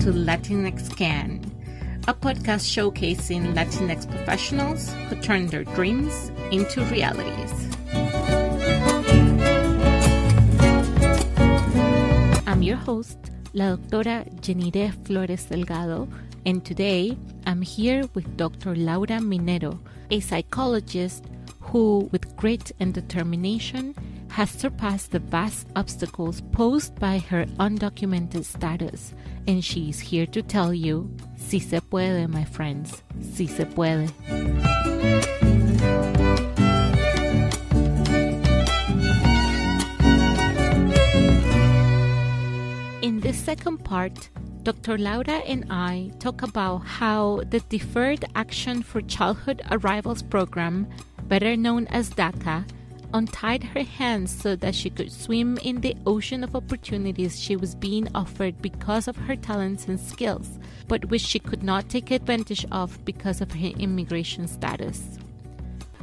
to Latinx Can, a podcast showcasing Latinx professionals who turn their dreams into realities. I'm your host, La Doctora Jenire Flores Delgado, and today I'm here with Dr. Laura Minero, a psychologist who, with grit and determination, has surpassed the vast obstacles posed by her undocumented status. And she's here to tell you, si se puede, my friends, si se puede. In this second part, Dr. Laura and I talk about how the Deferred Action for Childhood Arrivals program, better known as DACA, untied her hands so that she could swim in the ocean of opportunities she was being offered because of her talents and skills, but which she could not take advantage of because of her immigration status.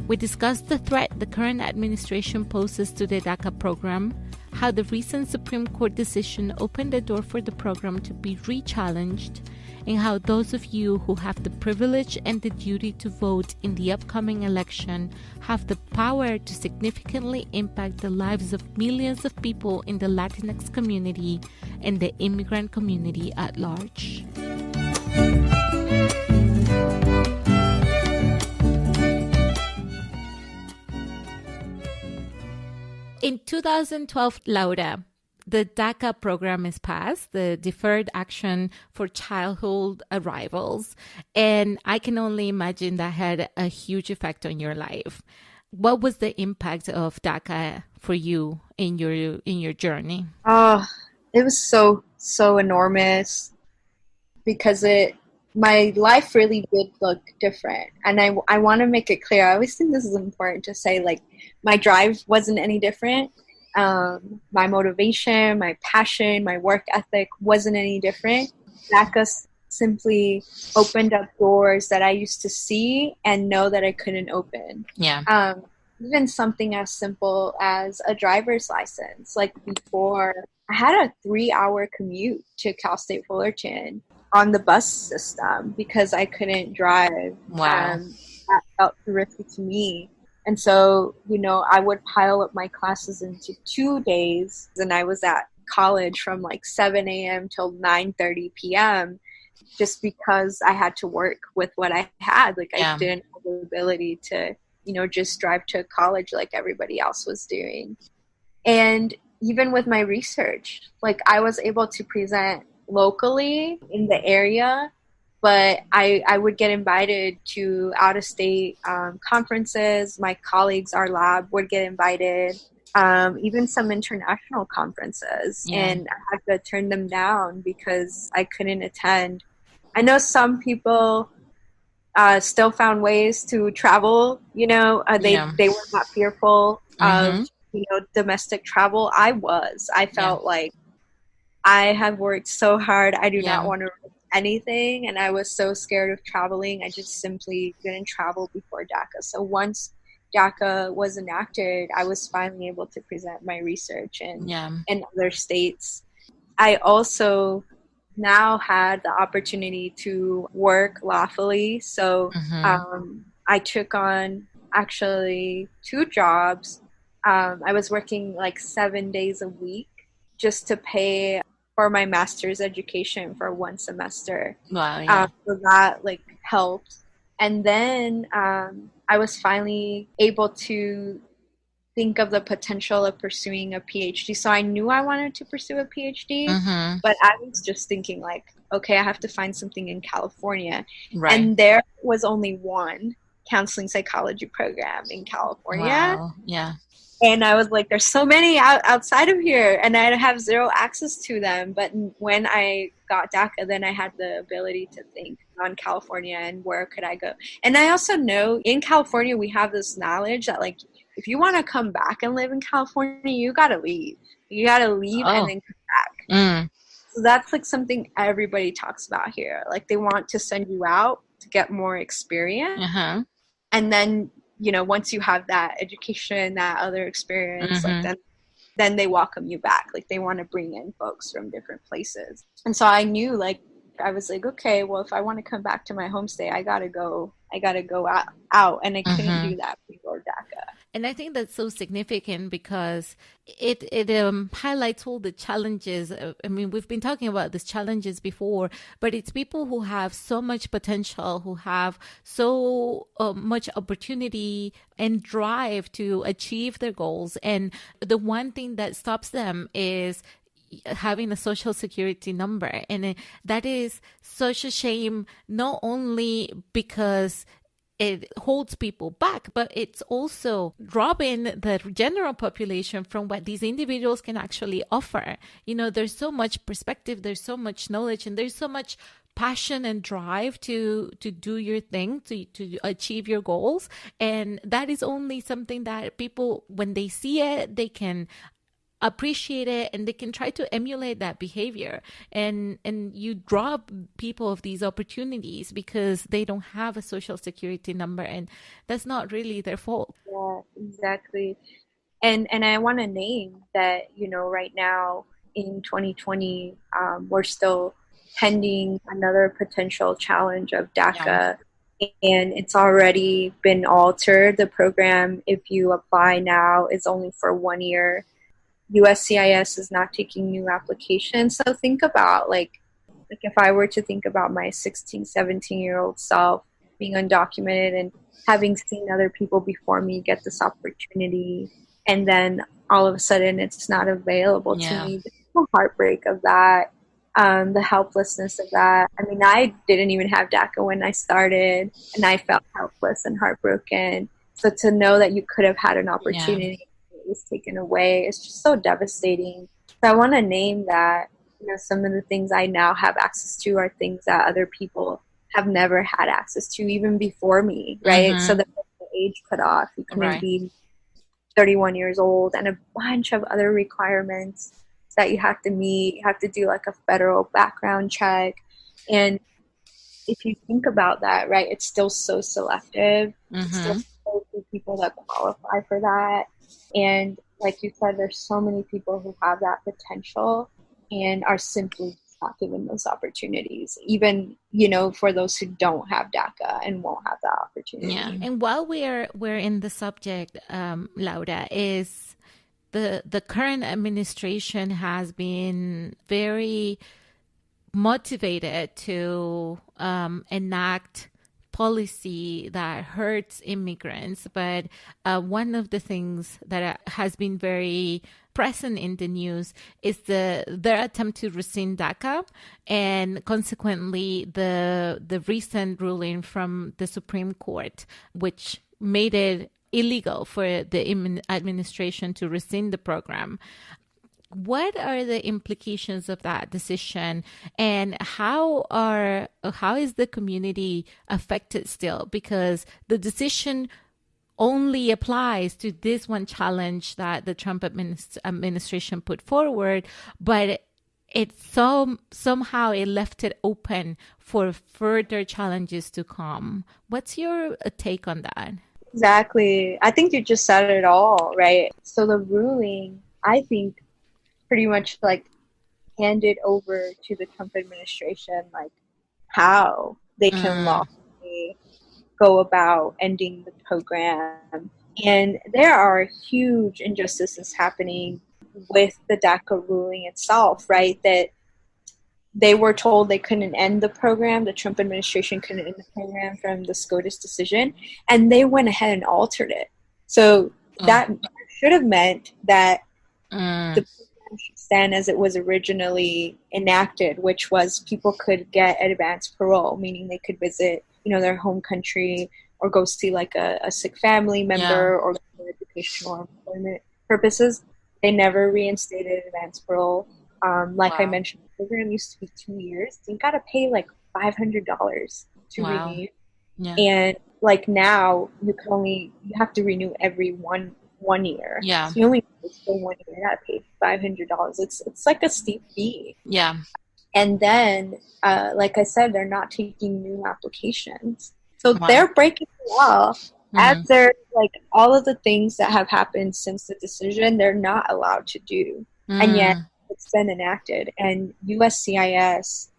We discussed the threat the current administration poses to the DACA program, how the recent Supreme Court decision opened the door for the program to be re-challenged, and how those of you who have the privilege and the duty to vote in the upcoming election have the power to significantly impact the lives of millions of people in the Latinx community and the immigrant community at large. In 2012, Laura, the DACA program is passed, the Deferred Action for Childhood Arrivals, and I can only imagine that had a huge effect on your life. What was the impact of DACA for you in your journey? It was so enormous because my life really did look different, and I want to make it clear. I always think this is important to say, like, my drive wasn't any different. My motivation, my passion, my work ethic wasn't any different. DACA simply opened up doors that I used to see and know that I couldn't open. Yeah. Even something as simple as a driver's license. Like, before, I had a 3-hour commute to Cal State Fullerton on the bus system because I couldn't drive. Wow. That felt terrific to me. And so, I would pile up my classes into 2 days, and I was at college from like 7 a.m. till 9:30 p.m. just because I had to work with what I had. Like, I didn't have the ability to, just drive to college like everybody else was doing. And even with my research, like, I was able to present locally in the area, but I would get invited to out-of-state conferences. My colleagues, our lab, would get invited, even some international conferences. Yeah. And I had to turn them down because I couldn't attend. I know some people still found ways to travel. They were not fearful of domestic travel. I felt like I have worked so hard. I do not want to anything, and I was so scared of traveling. I just simply didn't travel before DACA. So once DACA was enacted, I was finally able to present my research in other states. I also now had the opportunity to work lawfully. So I took on actually 2 jobs. I was working like 7 days a week just to pay for my master's education for 1 semester. Wow, yeah. So that helped. And then I was finally able to think of the potential of pursuing a PhD. So I knew I wanted to pursue a PhD, but I was just thinking okay, I have to find something in California. Right. And there was only one counseling psychology program in California. Wow, yeah. And I was like, there's so many outside of here, and I have zero access to them. But when I got DACA, then I had the ability to think on California and where could I go. And I also know in California, we have this knowledge that, if you want to come back and live in California, you got to leave. You got to leave and then come back. Mm. So that's something everybody talks about here. They want to send you out to get more experience. And then, once you have that education, that other experience, then they welcome you back. They want to bring in folks from different places. And so I knew I was like, okay, well, if I want to come back to my homestay, I gotta go out, and I couldn't Mm-hmm. do that before DACA. And I think that's so significant because it highlights all the challenges. I mean, we've been talking about these challenges before, but it's people who have so much potential, who have so much opportunity and drive to achieve their goals. And the one thing that stops them is having a social security number. And that is such a shame, not only because it holds people back, but it's also robbing the general population from what these individuals can actually offer. You know, there's so much perspective, there's so much knowledge, and there's so much passion and drive to do your thing, to achieve your goals. And that is only something that people, when they see it, they can appreciate it and they can try to emulate that behavior, and you rob people of these opportunities because they don't have a social security number, and that's not really their fault. Yeah, exactly. And I want to name that, right now in 2020, we're still pending another potential challenge of Yeah. DACA, and it's already been altered. The program, if you apply now, is only for 1 year. USCIS is not taking new applications. So think about like if I were to think about my 16, 17-year-old self being undocumented and having seen other people before me get this opportunity, and then all of a sudden it's not available to Yeah. me, the heartbreak of that, the helplessness of that. I mean, I didn't even have DACA when I started, and I felt helpless and heartbroken. So to know that you could have had an Yeah. opportunity, it was taken away, it's just so devastating. So I want to name that, some of the things I now have access to are things that other people have never had access to, even before me, right? So Mm-hmm. the age cutoff, you couldn't Right. be 31 years old, and a bunch of other requirements that you have to meet. You have to do like a federal background check. And if you think about that, right, it's still so selective. It's still Mm-hmm. so few people that qualify for that. And like you said, there's so many people who have that potential and are simply not given those opportunities, even, for those who don't have DACA and won't have that Yeah. opportunity. And while we're in the subject, Laura, is the current administration has been very motivated to enact policy that hurts immigrants. But one of the things that has been very present in the news is their attempt to rescind DACA, and consequently the recent ruling from the Supreme Court, which made it illegal for the administration to rescind the program. What are the implications of that decision, and how is the community affected still? Because the decision only applies to this one challenge that the Trump administration put forward, but somehow it left it open for further challenges to come. What's your take on that? Exactly. I think you just said it all, right? So the ruling, I think, pretty much like handed over to the Trump administration, like how they can Mm, lawfully go about ending the program. And there are huge injustices happening with the DACA ruling itself, right? That they were told they couldn't end the program. The Trump administration couldn't end the program from the SCOTUS decision, and they went ahead and altered it. So oh, that should have meant that the mm, program should stand as it was originally enacted, which was people could get advanced parole, meaning they could visit, their home country or go see like a sick family yeah. member or for educational or employment purposes. They never reinstated advanced parole. Like I Wow. mentioned, the program used to be 2 years. So you got to pay like $500 to Wow. renew, Yeah. and like now you have to renew every one year. Yeah. So you only stay 1 year. You got to pay $500. It's like a steep fee. Yeah. And then, like I said, they're not taking new applications. So Wow. they're breaking the law. As Mm, they're like all of the things that have happened since the decision, they're not allowed to do. And yet mm, it's been enacted. And USCIS,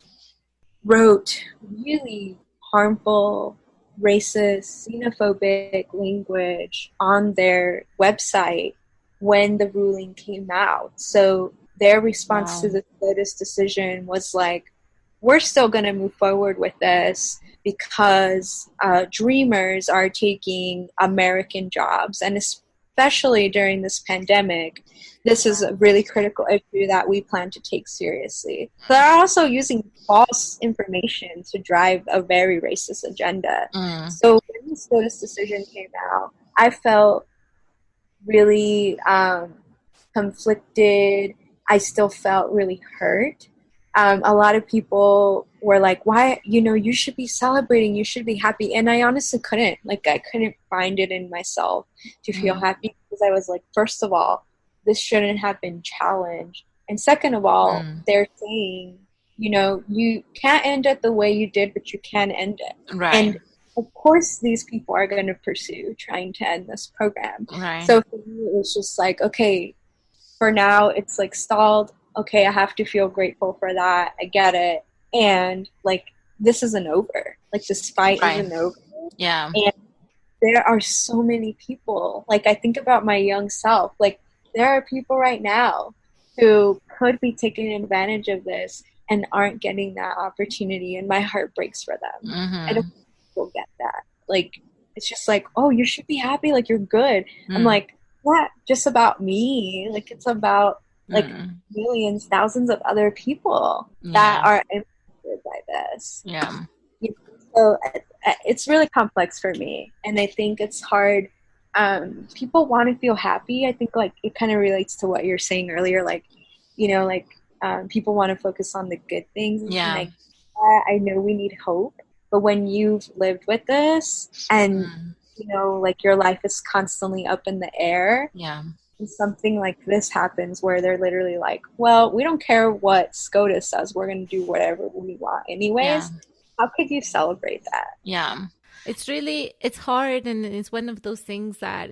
wrote really harmful, racist, xenophobic language on their website when the ruling came out. So their response to the SCOTUS decision was like, we're still going to move forward with this because dreamers are taking American jobs. And especially during this pandemic, this is a really critical issue that we plan to take seriously. They're also using false information to drive a very racist agenda. So when the SCOTUS decision came out, I felt really conflicted. I still felt really hurt. A lot of people were like, why, you should be celebrating, you should be happy. And I honestly couldn't. Like, I couldn't find it in myself to feel happy, because I was like, first of all, this shouldn't have been challenged. And second of all, they're saying, you can't end it the way you did, but you can end it. Right. And of course, these people are going to pursue trying to end this program. Right. So for me, it was just like, okay, for now, it's like stalled. Okay, I have to feel grateful for that. I get it. And like, this isn't over. Like, this fight isn't over. Yeah. And there are so many people. Like, I think about my young self. Like, there are people right now who could be taking advantage of this and aren't getting that opportunity. And my heart breaks for them. I don't think people get that. Like, it's just like, oh, you should be happy. Like, you're good. I'm like, not just about me. Like, it's about like millions, thousands of other people that are impacted by this. Yeah. So it's really complex for me. And I think it's hard. People want to feel happy. I think like it kind of relates to what you're saying earlier. Like, people want to focus on the good things. Yeah. And I know we need hope. But when you've lived with this and, like your life is constantly up in the air. Yeah. And something like this happens where they're literally like, well, we don't care what SCOTUS says. We're going to do whatever we want anyways. Yeah. How could you celebrate that? Yeah. It's hard. And it's one of those things that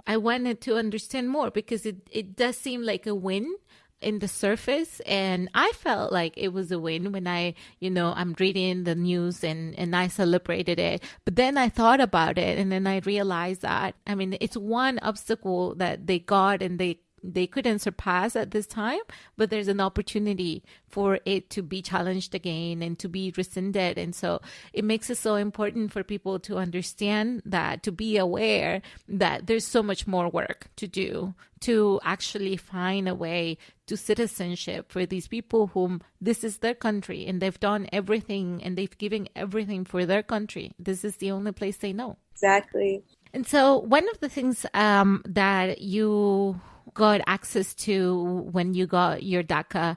I wanted to understand more, because it does seem like a win in the surface, and I felt like it was a win when I'm reading the news and I celebrated it. But then I thought about it, and then I realized that, I mean, it's one obstacle that they got and they couldn't surpass at this time, but there's an opportunity for it to be challenged again and to be rescinded. And so it makes it so important for people to understand that, to be aware that there's so much more work to do to actually find a way to citizenship for these people whom this is their country and they've done everything and they've given everything for their country. This is the only place they know. Exactly. And so one of the things that you got access to when you got your DACA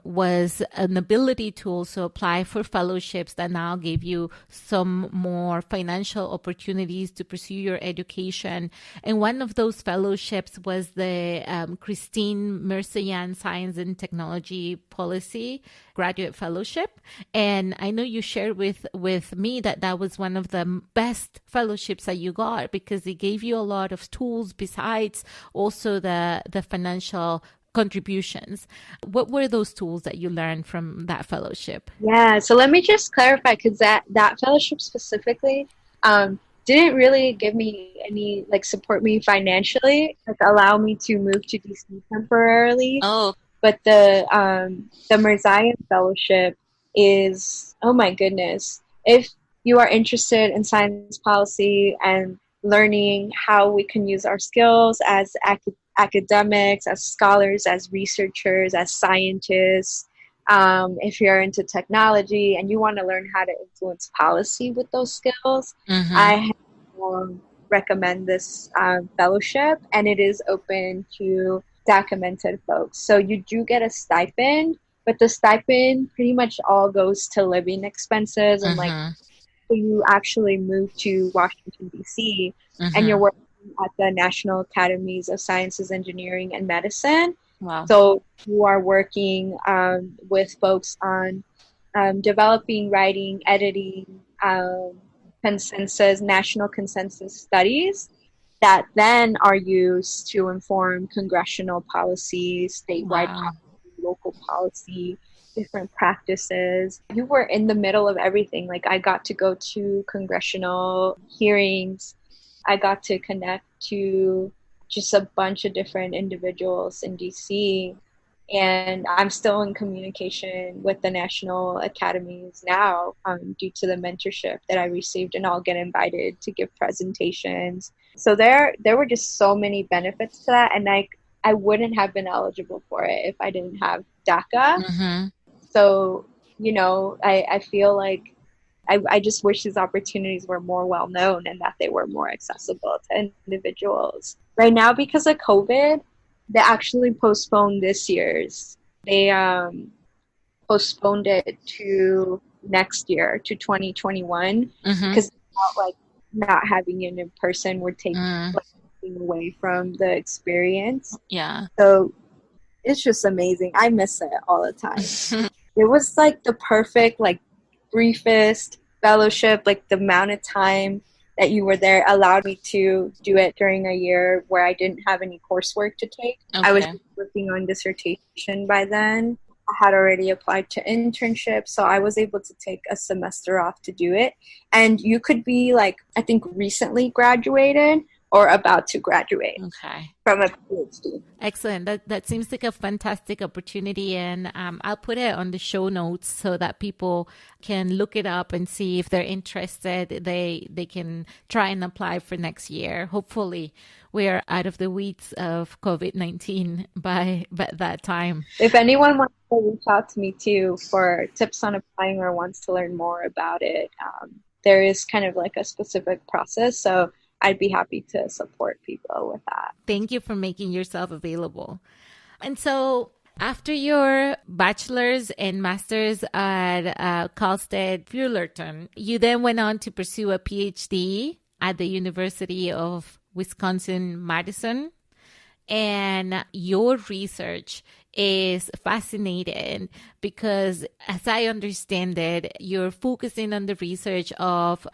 was an ability to also apply for fellowships that now give you some more financial opportunities to pursue your education. And one of those fellowships was the Christine Mercian Science and Technology Policy Graduate Fellowship. And I know you shared with me that was one of the best fellowships that you got, because it gave you a lot of tools besides also the financial contributions. What were those tools that you learned from that fellowship? Yeah, so let me just clarify, because that fellowship specifically didn't really give me any, like, support me financially, like allow me to move to DC temporarily. Oh. But the Mercian Fellowship is, oh my goodness, if you are interested in science policy and learning how we can use our skills as academics, as scholars, as researchers, as scientists, if you're into technology and you want to learn how to influence policy with those skills, I recommend this fellowship, and it is open to documented folks. So you do get a stipend, but the stipend pretty much all goes to living expenses, and like, so you actually move to Washington, D.C., and you're working at the National Academies of Sciences, Engineering, and Medicine. Wow. So you are working with folks on developing, writing, editing, national consensus studies that then are used to inform congressional policy, statewide policy, local policy. different practices. You were in the middle of everything. Like I got to go to congressional hearings. I got to connect to just a bunch of different individuals in DC. And I'm still in communication with the national academies now due to the mentorship that I received, and I'll get invited to give presentations. So there were just so many benefits to that, and I wouldn't have been eligible for it if I didn't have DACA. Mm-hmm. So, I feel like I just wish these opportunities were more well known and that they were more accessible to individuals. Right now, because of COVID, they actually postponed this year's. They postponed it to next year, to 2021, because they felt like not having it in person would take away from the experience. Yeah. So it's just amazing. I miss it all the time. It was like the perfect, like, briefest fellowship. Like the amount of time that you were there allowed me to do it during a year where I didn't have any coursework to take. Okay. I was working on dissertation by then. I had already applied to internships, so I was able to take a semester off to do it. And you could be like, I think recently graduated or about to graduate from a PhD. Excellent. That seems like a fantastic opportunity, and I'll put it on the show notes so that people can look it up and see if they're interested. They can try and apply for next year. Hopefully, we're out of the weeds of COVID-19 by that time. If anyone wants to reach out to me too for tips on applying or wants to learn more about it, there is kind of like a specific process. So I'd be happy to support people with that. Thank you for making yourself available. And so after your bachelor's and master's at Cal State Fullerton, you then went on to pursue a PhD at the University of Wisconsin-Madison. And your research is fascinating because, as I understand it, you're focusing on the research of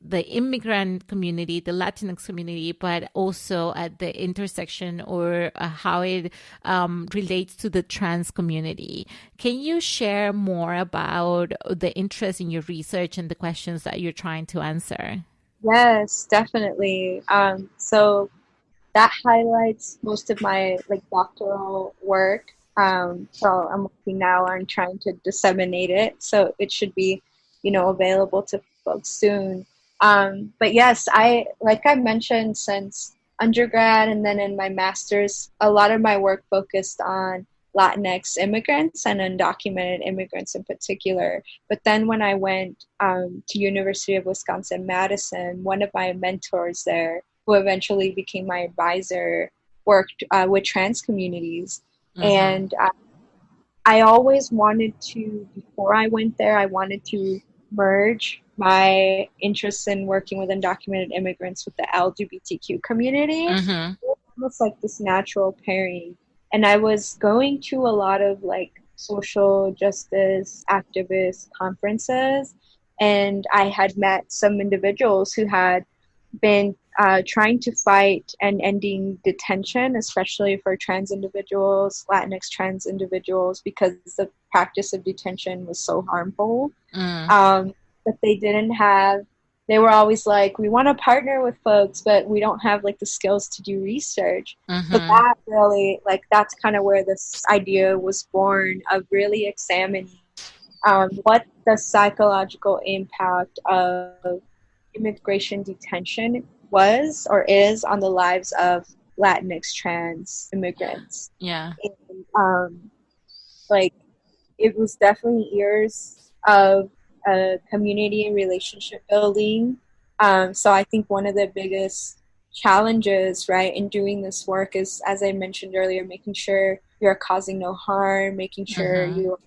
the immigrant community, the Latinx community, but also at the intersection or how it relates to the trans community. Can you share more about the interest in your research and the questions that you're trying to answer? Yes, definitely. So that highlights most of my doctoral work. So I'm working now on trying to disseminate it. So it should be, available to folks soon. But yes, like I mentioned, since undergrad and then in my master's, a lot of my work focused on Latinx immigrants and undocumented immigrants in particular. But then when I went to University of Wisconsin-Madison, one of my mentors there, who eventually became my advisor, worked with trans communities. And I always wanted to, before I went there, I wanted to merge my interest in working with undocumented immigrants with the LGBTQ community. Almost like this natural pairing. And I was going to a lot of social justice activist conferences, and I had met some individuals who had been trying to fight and ending detention, especially for trans individuals, Latinx trans individuals, because the practice of detention was so harmful. But they were always like, we want to partner with folks, but we don't have the skills to do research. So that really, that's kind of where this idea was born, of really examining what the psychological impact of immigration detention was or is on the lives of Latinx trans immigrants. Yeah. And, it was definitely years of community and relationship building. So I think one of the biggest challenges, right, in doing this work is, as I mentioned earlier, making sure you're causing no harm, making sure you're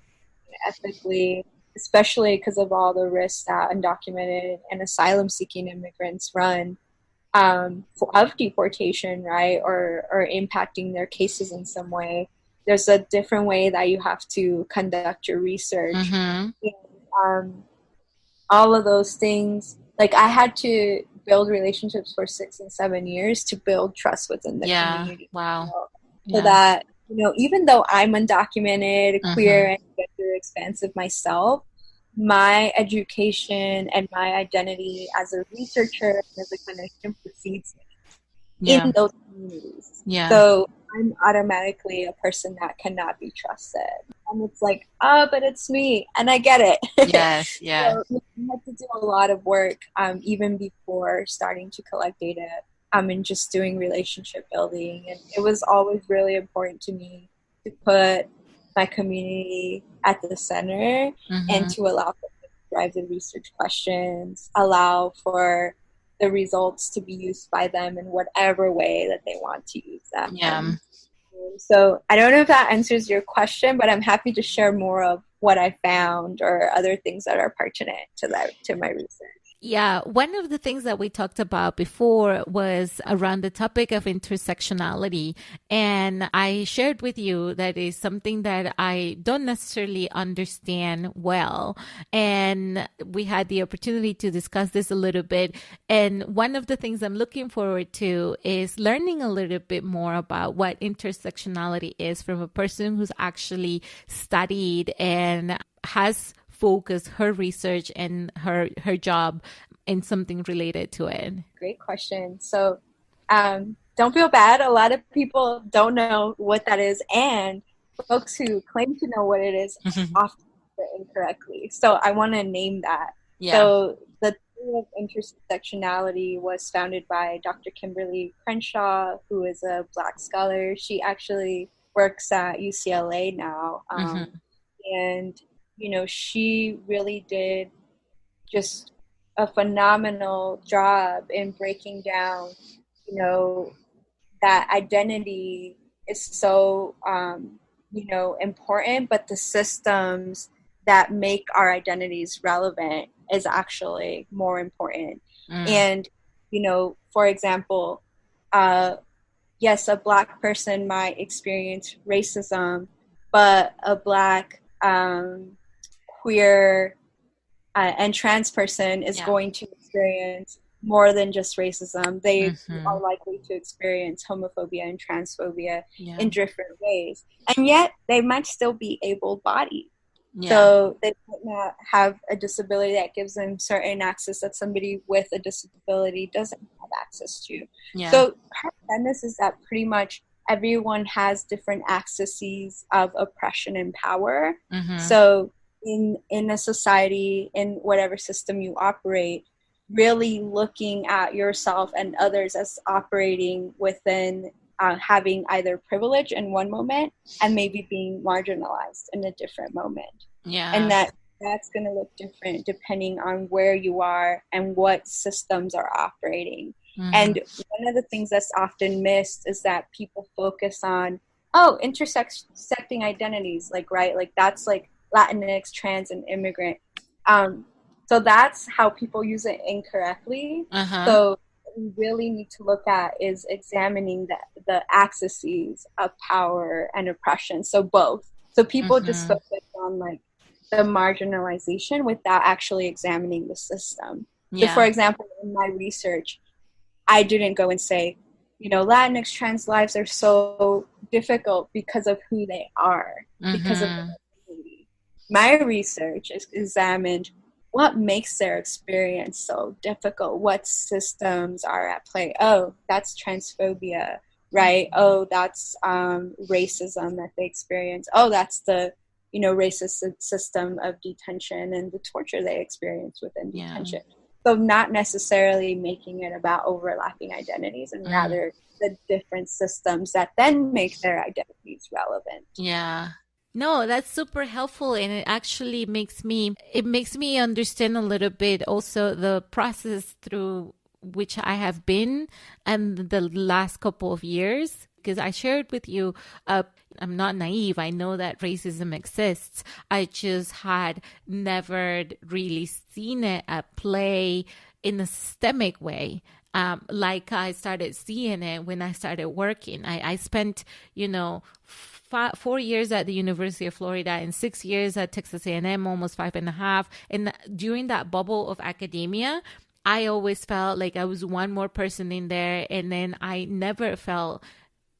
ethically, especially because of all the risks that undocumented and asylum-seeking immigrants run of deportation, right, or impacting their cases in some way. There's a different way that you have to conduct your research. And, all of those things, I had to build relationships for 6 and 7 years to build trust within the community. Wow. So that, even though I'm undocumented, queer, and gender expansive myself, my education and my identity as a researcher and as a clinician precedes me Yeah. in those communities. Yeah. So I'm automatically a person that cannot be trusted. And it's like, oh, but it's me. And I get it. Yes. Yeah. So I had to do a lot of work, even before starting to collect data, and just doing relationship building. And it was always really important to me to put my community at the center and to allow them to drive the research questions, allow for the results to be used by them in whatever way that they want to use them. Yeah. So I don't know if that answers your question, but I'm happy to share more of what I found or other things that are pertinent to my research. Yeah, one of the things that we talked about before was around the topic of intersectionality. And I shared with you that is something that I don't necessarily understand well. And we had the opportunity to discuss this a little bit. And one of the things I'm looking forward to is learning a little bit more about what intersectionality is from a person who's actually studied and has focus her research and her job in something related to it? Great question. So don't feel bad. A lot of people don't know what that is, and folks who claim to know what it is often do it incorrectly. So I want to name that. Yeah. So the theory of intersectionality was founded by Dr. Kimberly Crenshaw, who is a Black scholar. She actually works at UCLA now. And she really did just a phenomenal job in breaking down, that identity is so, important, but the systems that make our identities relevant is actually more important. And, for example, yes, a Black person might experience racism, but a Black queer and trans person is going to experience more than just racism. They are likely to experience homophobia and transphobia in different ways. And yet they might still be able-bodied. So they might not have a disability that gives them certain access that somebody with a disability doesn't have access to. So her premise is that pretty much everyone has different accesses of oppression and power. So in a society, in whatever system you operate, really looking at yourself and others as operating within having either privilege in one moment and maybe being marginalized in a different moment. And that's going to look different depending on where you are and what systems are operating. And one of the things that's often missed is that people focus on, intersecting identities, like that's like Latinx, trans, and immigrant. So that's how people use it incorrectly. So what we really need to look at is examining the axes of power and oppression. So both. So people just focus on like the marginalization without actually examining the system. So for example, in my research, I didn't go and say, Latinx trans lives are so difficult because of who they are, because of their identity. My research is examined what makes their experience so difficult, what systems are at play. Oh, that's transphobia, right? Oh, that's racism that they experience. Oh, that's the racist system of detention and the torture they experience within detention. So not necessarily making it about overlapping identities and rather the different systems that then make their identities relevant. No, that's super helpful, and it actually makes me understand a little bit also the process through which I have been and the last couple of years, because I shared with you, I'm not naive. I know that racism exists. I just had never really seen it at play in a systemic way. Like I started seeing it when I started working. I spent, 4 years at the University of Florida and 6 years at Texas A&M, almost 5.5. And during that bubble of academia, I always felt like I was one more person in there. And then I never felt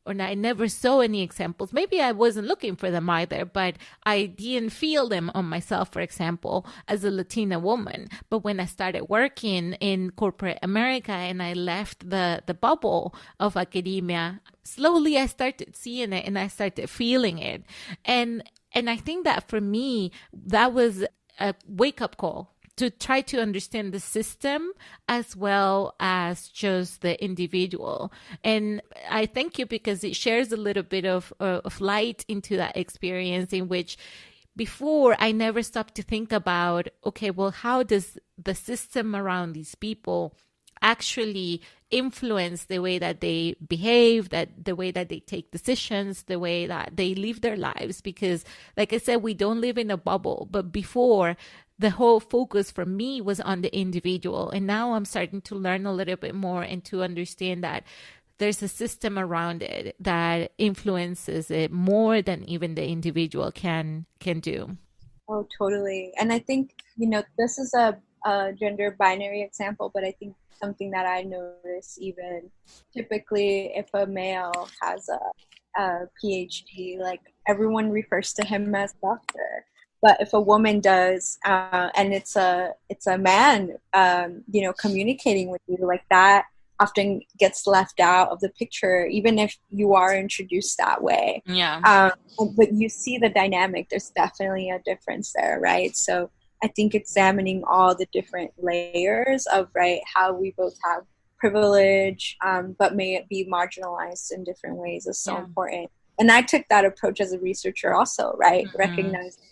or I never saw any examples. Maybe I wasn't looking for them either, but I didn't feel them on myself, for example, as a Latina woman. But when I started working in corporate America and I left the bubble of academia, slowly I started seeing it and I started feeling it. And I think that for me, that was a wake-up call to try to understand the system as well as just the individual. And I thank you because it shares a little bit of light into that experience in which before I never stopped to think about, okay, well, how does the system around these people actually influence the way that they behave, that the way that they take decisions, the way that they live their lives? Because like I said, we don't live in a bubble, but before, the whole focus for me was on the individual. And now I'm starting to learn a little bit more and to understand that there's a system around it that influences it more than even the individual can do. Oh, totally. And I think, this is a gender binary example, but I think something that I notice even typically if a male has a PhD, like everyone refers to him as doctor. But if a woman does, and it's a man, communicating with you, like that often gets left out of the picture, even if you are introduced that way. Yeah. But you see the dynamic. There's definitely a difference there, right? So I think examining all the different layers of, right, how we both have privilege, but may it be marginalized in different ways is so important. And I took that approach as a researcher also, right? Mm-hmm. Recognizing,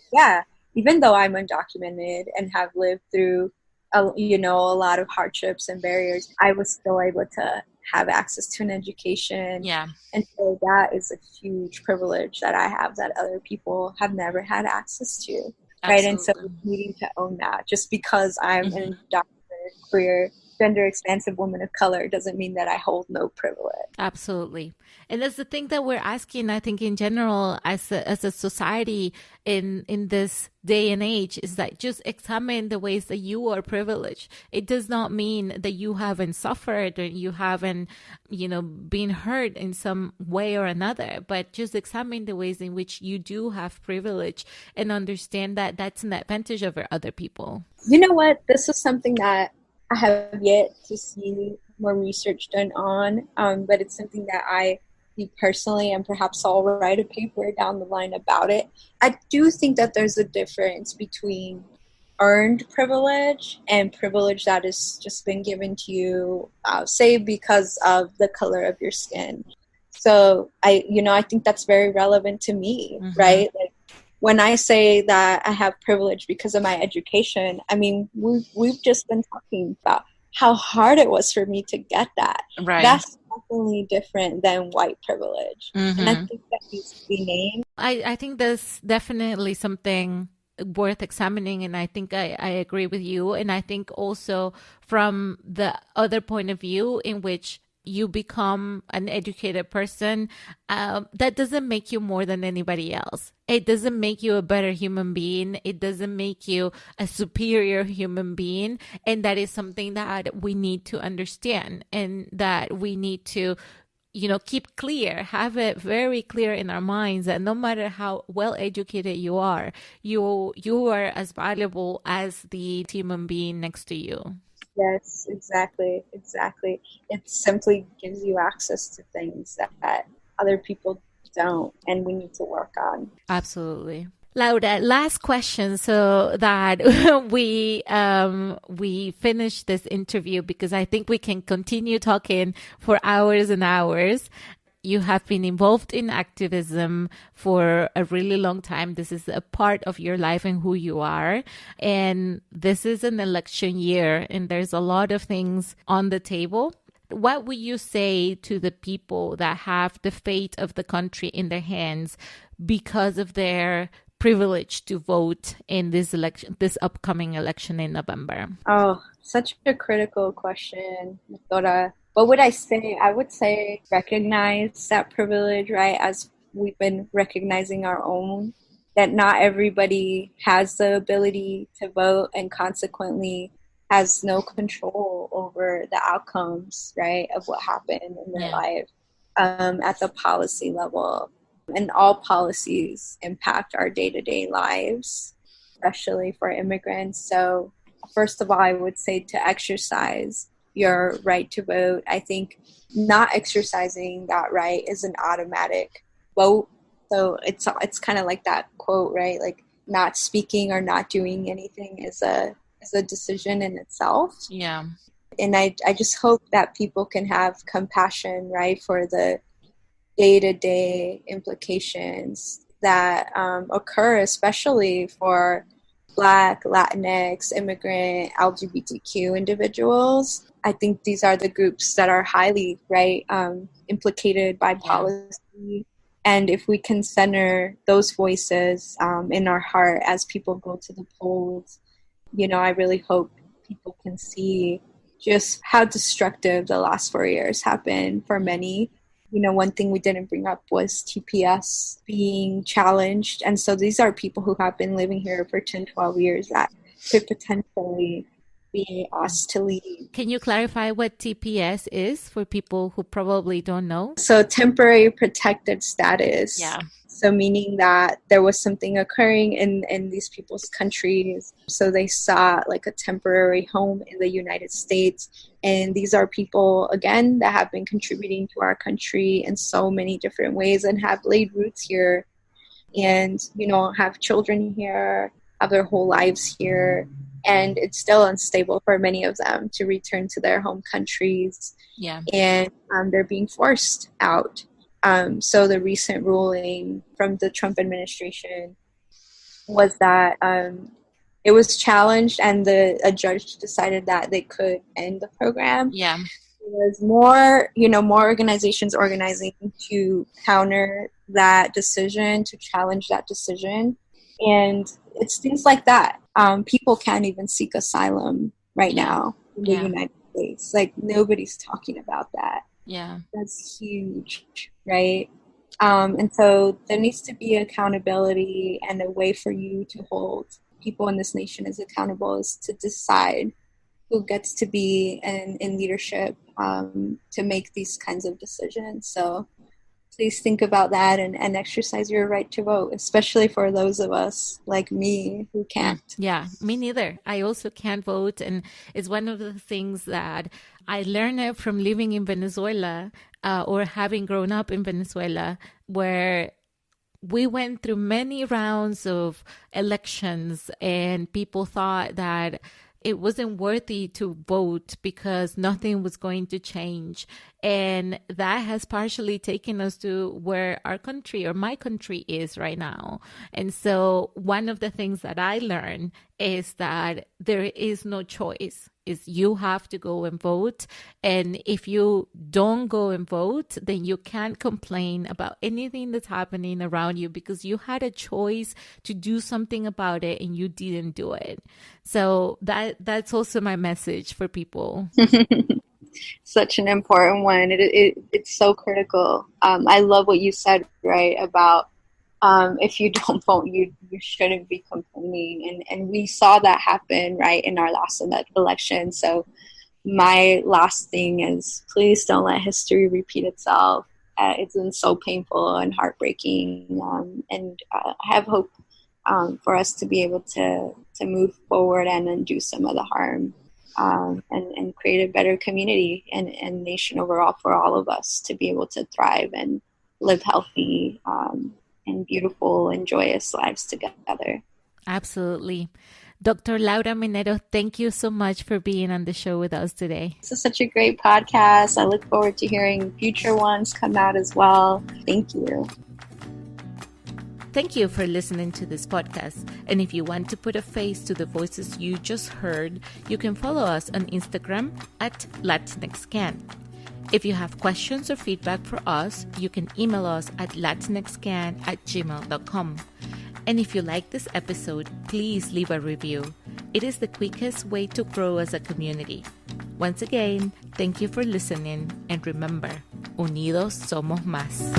even though I'm undocumented and have lived through, a lot of hardships and barriers, I was still able to have access to an education. Yeah. And so that is a huge privilege that I have that other people have never had access to. Right. And so needing to own that, just because I'm an undocumented, queer, gender expansive woman of color doesn't mean that I hold no privilege. Absolutely. And that's the thing that we're asking, I think, in general, as a society in this day and age, is that just examine the ways that you are privileged. It does not mean that you haven't suffered or you haven't, been hurt in some way or another, but just examine the ways in which you do have privilege and understand that that's an advantage over other people. You know what? This is something that I have yet to see more research done on, but it's something that I personally, and perhaps I'll write a paper down the line about it. I do think that there's a difference between earned privilege and privilege that has just been given to you, say because of the color of your skin. So I think that's very relevant to me, right? Like, when I say that I have privilege because of my education, I mean, we've just been talking about how hard it was for me to get that. Right. That's definitely different than white privilege. And I think that needs to be named. I think that's definitely something worth examining, and I think I agree with you. And I think also from the other point of view in which you become an educated person, that doesn't make you more than anybody else. It doesn't make you a better human being. It doesn't make you a superior human being. And that is something that we need to understand, and that we need to, keep clear, have it very clear in our minds that no matter how well educated you are as valuable as the human being next to you. Yes, exactly. It simply gives you access to things that other people don't, and we need to work on. Absolutely. Laura, last question so that we finish this interview, because I think we can continue talking for hours and hours. You have been involved in activism for a really long time. This is a part of your life and who you are. And this is an election year, and there's a lot of things on the table. What would you say to the people that have the fate of the country in their hands because of their privilege to vote in this upcoming election in November? Oh, such a critical question, Dora. What would I say? I would say recognize that privilege, right? As we've been recognizing our own, that not everybody has the ability to vote and consequently has no control over the outcomes, right, of what happened in their life. at the policy level. And all policies impact our day-to-day lives, especially for immigrants. So first of all, I would say to exercise your right to vote. I think not exercising that right is an automatic vote. So it's kind of like that quote, right? Like not speaking or not doing anything is a decision in itself. Yeah. And I just hope that people can have compassion, right, for the day-to-day implications that occur, especially for Black, Latinx, immigrant, LGBTQ individuals. I think these are the groups that are highly, right, implicated by policy. And if we can center those voices in our heart as people go to the polls, you know, I really hope people can see just how destructive the last 4 years have been for many. You know, one thing we didn't bring up was TPS being challenged. And so these are people who have been living here for 10, 12 years that could potentially be asked to leave. Can you clarify what TPS is for people who probably don't know? So temporary protected status. Yeah. So meaning that there was something occurring in these people's countries. So they sought like a temporary home in the United States. And these are people, again, that have been contributing to our country in so many different ways and have laid roots here and, you know, have children here, have their whole lives here. And it's still unstable for many of them to return to their home countries. Yeah. And they're being forced out. So the recent ruling from the Trump administration was that it was challenged and a judge decided that they could end the program. Yeah. There was more organizations organizing to counter that decision, to challenge that decision. And it's things like that. People can't even seek asylum right now in the United States. Like nobody's talking about that. Yeah. That's huge, right? And so there needs to be accountability, and a way for you to hold people in this nation as accountable is to decide who gets to be in leadership to make these kinds of decisions. So please think about that and exercise your right to vote, especially for those of us like me who can't. Yeah, me neither. I also can't vote. And it's one of the things that I learned from living in Venezuela or having grown up in Venezuela, where we went through many rounds of elections and people thought that it wasn't worthy to vote because nothing was going to change. And that has partially taken us to where our country or my country is right now. And so one of the things that I learned is that there is no choice. Is you have to go and vote. And if you don't go and vote, then you can't complain about anything that's happening around you because you had a choice to do something about it and you didn't do it. So that's also my message for people. Such an important one. It's so critical. I love what you said, right, about if you don't vote, you shouldn't be complaining. And we saw that happen, right, in our last election. So my last thing is, please don't let history repeat itself. It's been so painful and heartbreaking. And I have hope for us to be able to move forward and undo some of the harm. And create a better community and nation overall for all of us to be able to thrive and live healthy and beautiful and joyous lives together. Absolutely. Dr. Laura Minero, thank you so much for being on the show with us today. This is such a great podcast. I look forward to hearing future ones come out as well. Thank you. Thank you for listening to this podcast. And if you want to put a face to the voices you just heard, you can follow us on Instagram at LatinxCan. If you have questions or feedback for us, you can email us at latinxcan@gmail.com. And if you like this episode, please leave a review. It is the quickest way to grow as a community. Once again, thank you for listening, and remember, unidos somos más.